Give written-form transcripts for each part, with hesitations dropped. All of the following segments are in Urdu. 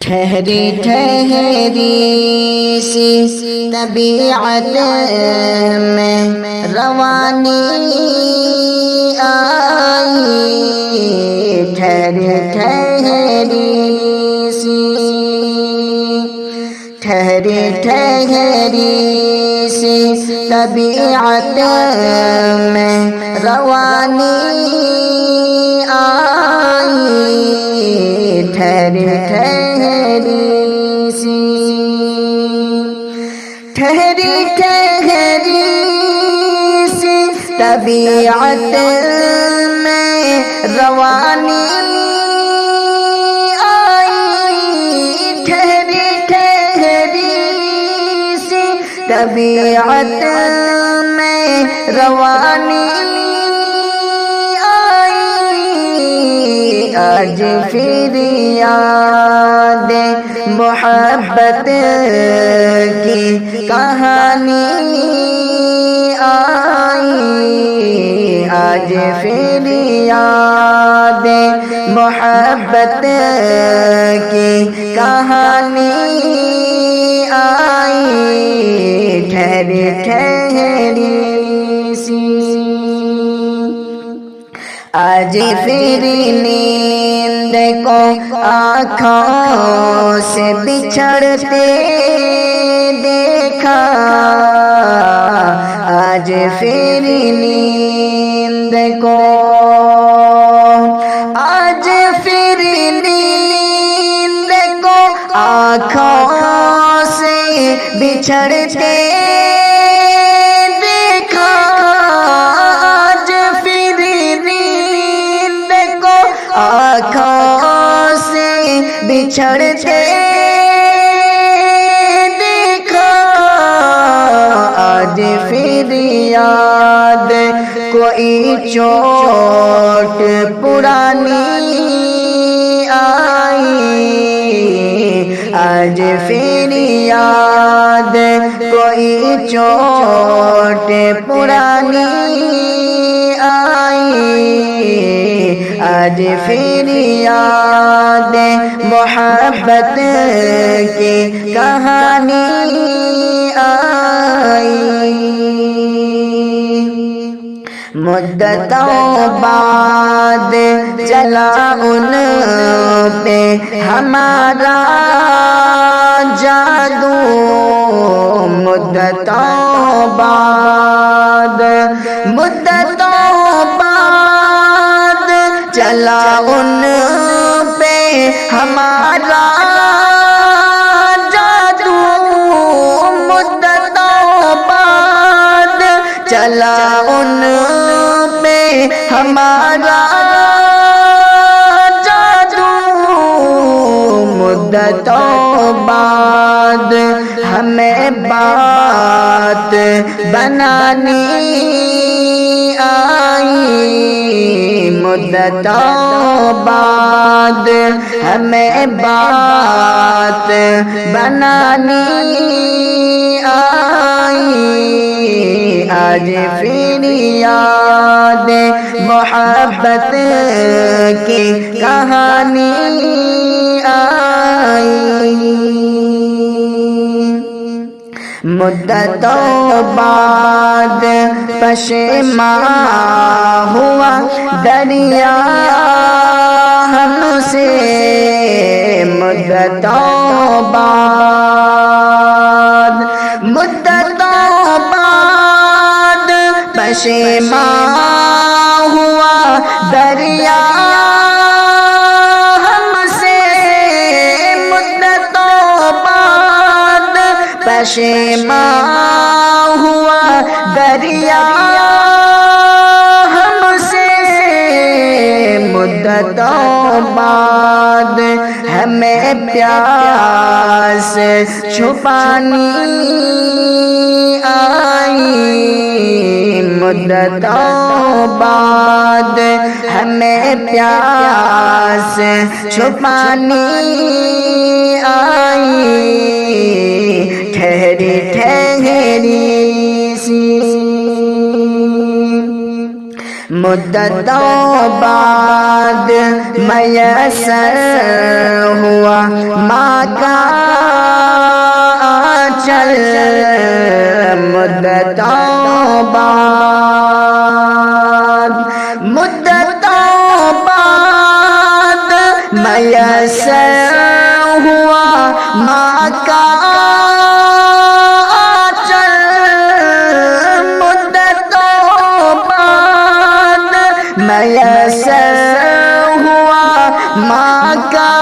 ٹھہری ٹھہری سی طبیعت میں روانی آئی، ٹھہری ٹھہری سی، ٹھہری ٹھہری سی طبیعت میں روانی آئی، ٹھہری ٹھہری سی، ٹھہری ٹھہری سی طبیعت میں روانی آئی، ٹھہری ٹھہری سی طبیعت میں روانی آج پھر یاد محبت کی کہانی آئی، آج پھر یاد محبت کی کہانی آئی، ٹھہری ٹھہری سی، آج پھر نیند کو آنکھوں سے بچھڑتے دیکھا، آج پھر نیند کو، آج پھر نیند کو آنکھوں سے بچھڑتے دیکھا، آج پھر نیند کو آنکھوں سے بچھڑتے دیکھا، آج پھر یاد کوئی چوٹ پرانی آئی، آج پھر یاد کوئی چوٹ پرانی آئی، آج پھر یاد محبت کی کہانی آئی، مدتوں بعد چلا ان پہ ہمارا جادو، مدتوں بعد، مدتوں بعد چلا ان پہ ہمارا جادو، مدتوں بعد چلا ان پہ ہمارا جادو، مدتوں بعد ہمیں بات بنانی آئی، مدتوں بعد ہمیں بات بنانی آئی، آج پھر یاد محبت کی کہانی آئی، مدتوں بعد پشیماں ہوا دریا ہم سے، مدتوں بعد، مدتوں بعد پشیماں ہوا دریا ہم سے، مدتوں بعد پشیماں ہوا دریا ہم سے، مدتوں بعد ہمیں پیاس چھپانی آئی، مدتوں بعد ہمیں پیاس چھپانی آئی، ٹھہری ٹھہری سی، مدتوں بعد میسر ہوا چل مدتوں بعد، مدتوں بعد میسر ہوا ماں کا چل، مدتوں بعد میسر ہوا ماں کا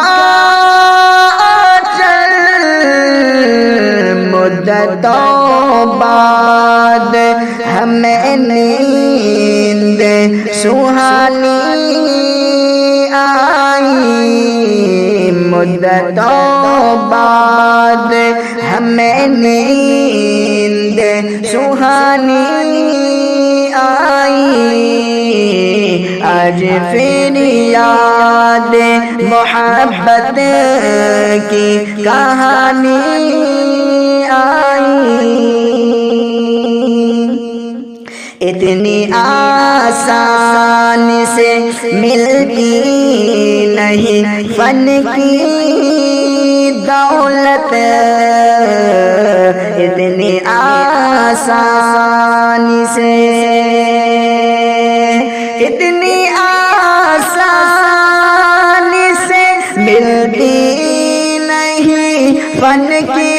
چل، مدتوں بعد ہمیں نیند سہانی آئی، مدتوں بعد ہمیں نیند سہانی آئی، آج پھر یاد محبت کی کہانی آئی، اتنی آسان سے ملتی نہیں فن کی دولت، اتنی آسان سے، اتنی آسان سے ملتی نہیں فن کی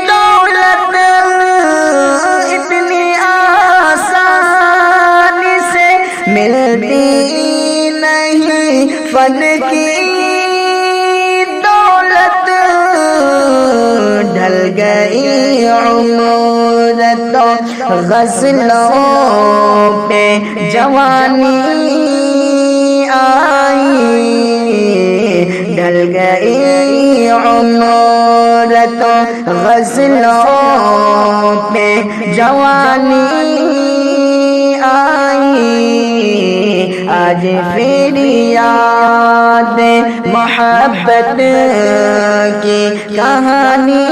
دولت، اتنی آسان سے ملتی نہیں فن کی دولت، ڈھل گئی عمر تو غزلوں پہ جوانی آئی، ڈھل گئی عمر تو غزلوں پہ جوانی آئی، آج پھر یاد محبت کی کہانی